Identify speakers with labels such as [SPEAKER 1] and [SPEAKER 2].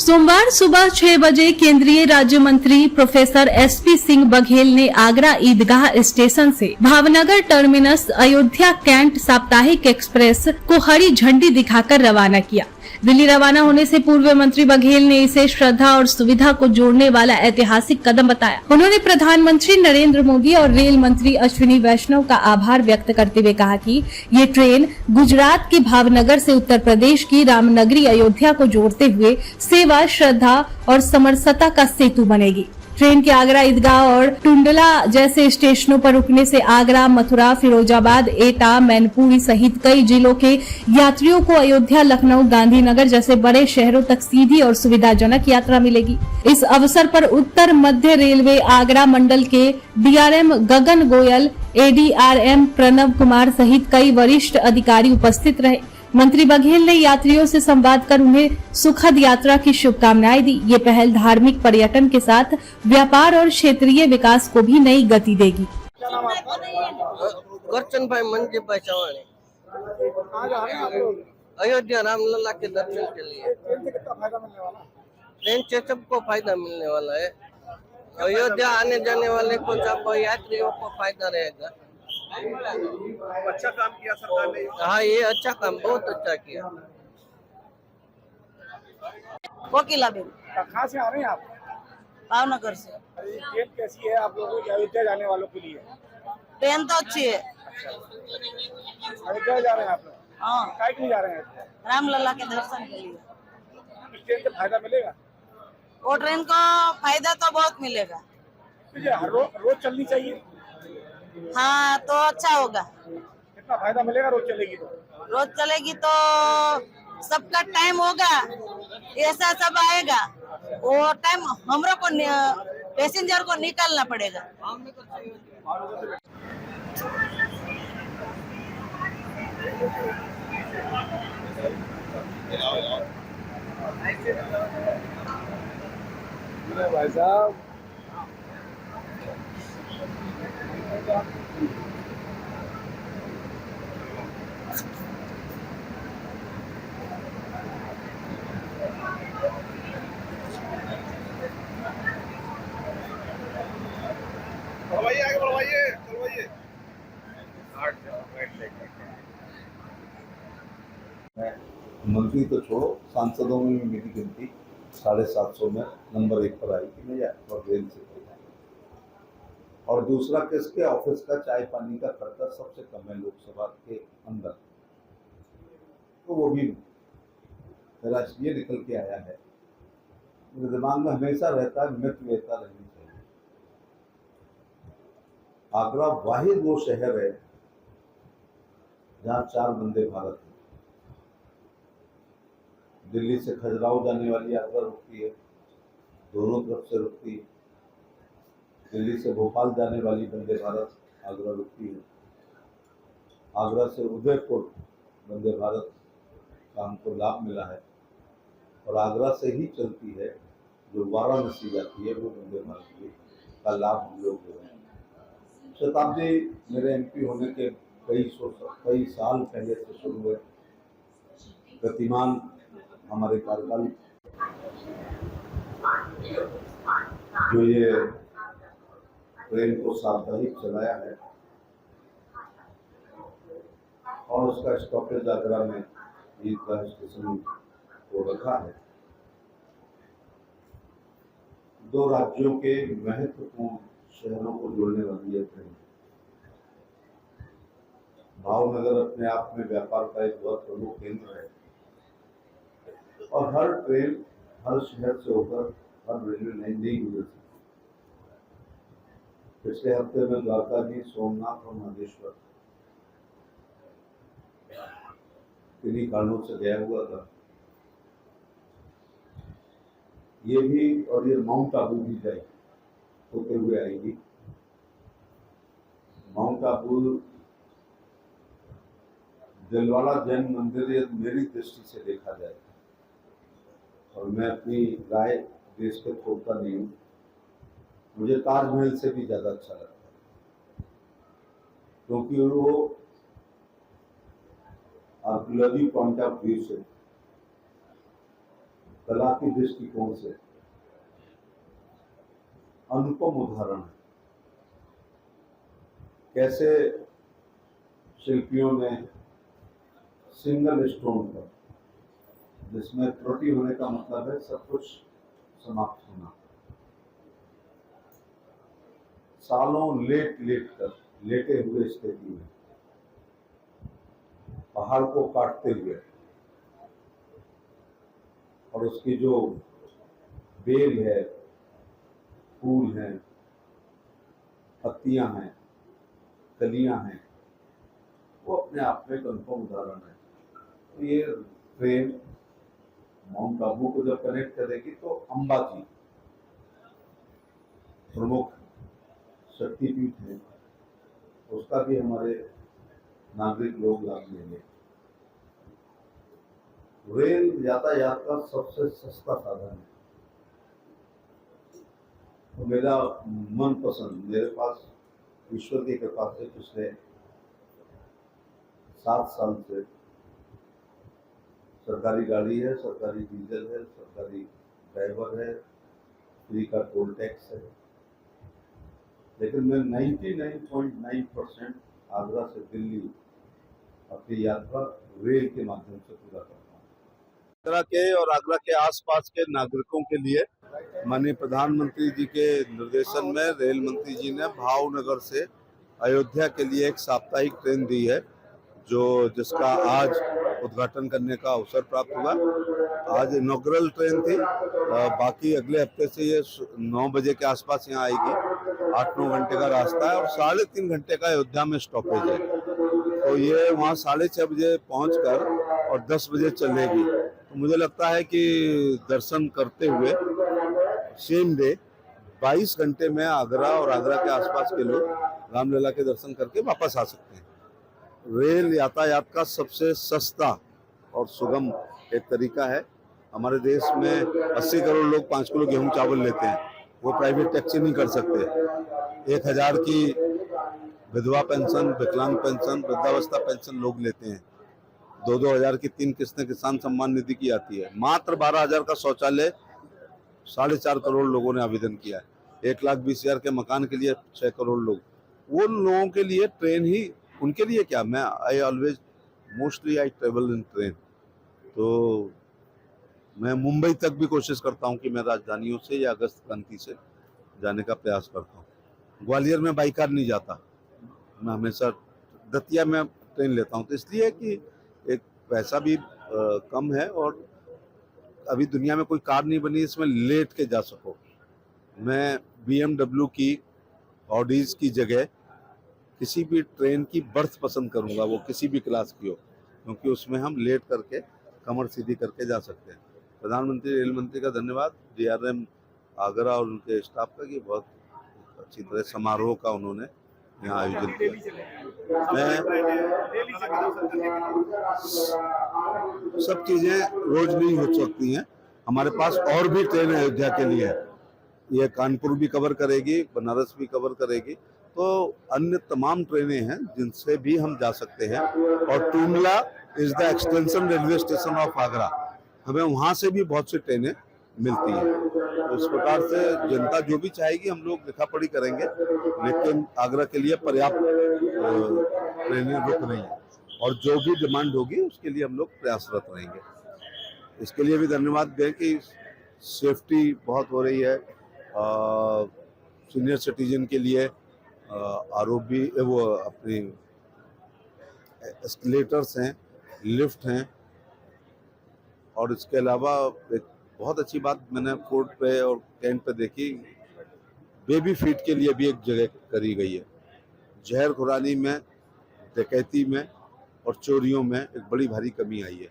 [SPEAKER 1] सोमवार सुबह 6 बजे केंद्रीय राज्य मंत्री प्रोफेसर एसपी सिंह बघेल ने आगरा ईदगाह स्टेशन से भावनगर टर्मिनस अयोध्या कैंट साप्ताहिक एक्सप्रेस को हरी झंडी दिखाकर रवाना किया। दिल्ली रवाना होने से पूर्व मंत्री बघेल ने इसे श्रद्धा और सुविधा को जोड़ने वाला ऐतिहासिक कदम बताया। उन्होंने प्रधानमंत्री नरेंद्र मोदी और रेल मंत्री अश्विनी वैष्णव का आभार व्यक्त करते हुए कहा कि ये ट्रेन गुजरात के भावनगर से उत्तर प्रदेश की रामनगरी अयोध्या को जोड़ते हुए सेवा, श्रद्धा और समरसता का सेतु बनेगी। ट्रेन के आगरा ईदगाह और टुंडला जैसे स्टेशनों पर रुकने से आगरा, मथुरा, फिरोजाबाद, एटा, मैनपुरी सहित कई जिलों के यात्रियों को अयोध्या, लखनऊ, गांधीनगर जैसे बड़े शहरों तक सीधी और सुविधाजनक यात्रा मिलेगी। इस अवसर पर उत्तर मध्य रेलवे आगरा मंडल के डीआरएम गगन गोयल, एडीआरएम प्रणव कुमार सहित कई वरिष्ठ अधिकारी उपस्थित रहे। मंत्री बघेल ने यात्रियों से संवाद कर उन्हें सुखद यात्रा की शुभकामनाएं दी। ये पहल धार्मिक पर्यटन के साथ व्यापार और क्षेत्रीय विकास को भी नई गति देगी।
[SPEAKER 2] गुरचंद भाई मंजी भाई चौहान अयोध्या रामलला के दर्शन के लिए। ट्रेन से सबको फायदा मिलने वाला है। अयोध्या आने जाने वाले को सब यात्रियों को फायदा रहेगा।
[SPEAKER 3] अच्छा काम किया सरकार ने।
[SPEAKER 2] हाँ, ये अच्छा काम, बहुत अच्छा किया।
[SPEAKER 4] कोकिला बेन।
[SPEAKER 3] कहाँ से आ रहे हैं आप?
[SPEAKER 4] भावनगर से।
[SPEAKER 3] ट्रेन कैसी है आप लोगों को अयोध्या जाने वालों के लिए?
[SPEAKER 4] ट्रेन तो अच्छी है।
[SPEAKER 3] अयोध्या जा रहे हैं आप लोग?
[SPEAKER 4] हाँ।
[SPEAKER 3] काय के लिए जा रहे हैं?
[SPEAKER 4] रामलला के दर्शन के लिए।
[SPEAKER 3] इस ट्रेन से फायदा मिलेगा?
[SPEAKER 4] वो ट्रेन को फायदा तो बहुत मिलेगा।
[SPEAKER 3] हर रोज चलनी चाहिए।
[SPEAKER 4] हाँ, तो अच्छा होगा।
[SPEAKER 3] कितना फायदा मिलेगा रोज चलेगी तो?
[SPEAKER 4] रोज चलेगी तो सबका टाइम होगा, ऐसा सब आएगा। वो टाइम हमरो को पैसेंजर को निकालना पड़ेगा।
[SPEAKER 3] भाई साहब आगे बढ़वाइए, चलवाइए।
[SPEAKER 5] मंत्री तो छोड़ो, सांसदों में भी मेरी गिनती 750 में नंबर 1 पर आई कि नहीं आए और रेल से और दूसरा किसके ऑफिस का चाय पानी का खर्चा सबसे कम है लोकसभा के अंदर, तो वो भी मेरा ये निकल के आया है। मेरे दिमाग में हमेशा रहता है मितव्ययता रहनी चाहिए। आगरा वाहिद वो शहर है जहाँ 4 वंदे भारत है। दिल्ली से खजुराहो जाने वाली आगरा रुकती है, दोनों तरफ से रुकती है। दिल्ली से भोपाल जाने वाली वंदे भारत आगरा रुकती है। आगरा से उदयपुर वंदे भारत का हमको लाभ मिला है और आगरा से ही चलती है जो वाराणसी जाती है, वो वंदे भारत का लाभ हम लोग ले रहे हैं। शताब्दी मेरे एमपी होने के कई साल पहले से शुरू हुए, गतिमान हमारे कार्यकाल जो ये ट्रेन को साप्ताहिक चलाया है और उसका स्टॉपेज आगरा में ईदगाह स्टेशन को रखा है। 2 राज्यों के महत्वपूर्ण शहरों को जोड़ने वाली यह ट्रेन। भावनगर अपने आप में व्यापार का एक बहुत प्रमुख केंद्र है और हर ट्रेन हर शहर से होकर हर रेलवे लाइन नहीं गुजर सकती। पिछले हफ्ते में द्वारकाधीश, सोमनाथ और महेश्वर किन्हीं कारणों से गया हुआ था। ये भी और ये माउंट आबू भी जाए होते हुए आएगी। माउंट आबू दिलवाड़ा जैन मंदिर ये मेरी दृष्टि से देखा जाए, और मैं अपनी राय देश को थोपता नहीं हूँ, मुझे ताजमहल से भी ज्यादा अच्छा लगता है क्योंकि वो आर्कियोलॉजी पॉइंट ऑफ व्यू से कला के दृष्टिकोण से अनुपम उदाहरण है। कैसे शिल्पियों ने सिंगल स्टोन पर, जिसमें त्रुटि होने का मतलब है सब कुछ समाप्त होना, सालों लेटे हुए स्थिति में पहाड़ को काटते हुए और उसकी जो बेल है, फूल हैं, पत्तियां हैं, कलियां हैं, वो अपने आप में एक अनुपम उदाहरण है। तो ये ट्रेन माउंट आबू को जब कनेक्ट करेगी तो अंबाजी प्रमुख शक्तिपीठ है, उसका भी हमारे नागरिक लोग लाभ लेंगे। रेल यातायात का सबसे सस्ता साधन है। तो मेरा मनपसंद, मेरे पास ईश्वर की कृपा से पिछले 7 साल से सरकारी गाड़ी है, सरकारी डीजल है, सरकारी ड्राइवर है, फ्री का टोल टैक्स है। लेकिन मैं 99.9% आगरा से दिल्ली अपनी यात्रा रेल के माध्यम से पूरा करता हूँ। आगरा के और आगरा के आसपास के नागरिकों के लिए माननीय प्रधानमंत्री जी के निर्देशन में रेल मंत्री जी ने भावनगर से अयोध्या के लिए एक साप्ताहिक ट्रेन दी है, जिसका आज उद्घाटन करने का अवसर प्राप्त हुआ। आज इनॉग्रल ट्रेन थी, बाकी अगले हफ्ते से ये 9 बजे के आसपास यहाँ आएगी। 8-9 घंटे का रास्ता है और 3.5 घंटे का अयोध्या में स्टॉपेज है। तो ये वहाँ 6:30 बजे पहुँचकर और 10 बजे चलेगी। तो मुझे लगता है कि दर्शन करते हुए सेम डे 22 घंटे में आगरा और आगरा के आसपास के लोग रामलला के दर्शन करके वापस आ सकते हैं। रेल यातायात का सबसे सस्ता और सुगम एक तरीका है। हमारे देश में 80 करोड़ लोग 5 किलो गेहूं चावल लेते हैं, वो प्राइवेट टैक्सी नहीं कर सकते। 1000 की विधवा पेंशन, विकलांग पेंशन, वृद्धावस्था पेंशन लोग लेते हैं। 2-2 हजार की 3 किस्तें किसान सम्मान निधि की आती है। मात्र 12,000 का शौचालय 4.5 करोड़ लोगों ने आवेदन किया है। 1,20,000 के मकान के लिए 6 करोड़ लोग। वो लोगों के लिए ट्रेन ही, उनके लिए क्या, मैं mostly I travel in train. तो मैं मुंबई तक भी कोशिश करता हूँ कि मैं राजधानियों से या अगस्त क्रांति से जाने का प्रयास करता हूँ। ग्वालियर में बाई कार नहीं जाता, मैं हमेशा दतिया में ट्रेन लेता हूँ। तो इसलिए कि एक पैसा भी कम है और अभी दुनिया में कोई कार नहीं बनी इसमें लेट के जा सको। मैं BMW की, ऑडीज की जगह किसी भी ट्रेन की बर्थ पसंद करूंगा, वो किसी भी क्लास की हो, क्योंकि उसमें हम लेट करके कमर सीधी करके जा सकते हैं। प्रधानमंत्री, रेल मंत्री का धन्यवाद, DRM आगरा और उनके स्टाफ का कि बहुत अच्छी तरह समारोह का उन्होंने यहाँ आयोजन किया। मैं सब चीजें रोज नहीं हो सकती हैं, हमारे पास और भी ट्रेन अयोध्या के लिए है। ये कानपुर भी कवर करेगी, बनारस भी कवर करेगी, तो अन्य तमाम ट्रेनें हैं जिनसे भी हम जा सकते हैं। और Tundla is the extension railway station of Agra, हमें वहाँ से भी बहुत सी ट्रेनें मिलती हैं। तो इस प्रकार से जनता जो भी चाहेगी हम लोग लिखा पढ़ी करेंगे, लेकिन आगरा के लिए पर्याप्त ट्रेनें रुक रही हैं और जो भी डिमांड होगी उसके लिए हम लोग प्रयासरत रहेंगे। इसके लिए भी धन्यवाद दें कि सेफ्टी बहुत हो रही है। सीनियर सिटीजन के लिए आरोपी वो अपनी एस्केलेटर्स हैं, लिफ्ट हैं, और इसके अलावा एक बहुत अच्छी बात मैंने फोर्ट पे और कैंट पे देखी, बेबी फीट के लिए भी एक जगह करी गई है। जहर खुरानी में, डकैती में और चोरियों में एक बड़ी भारी कमी आई है।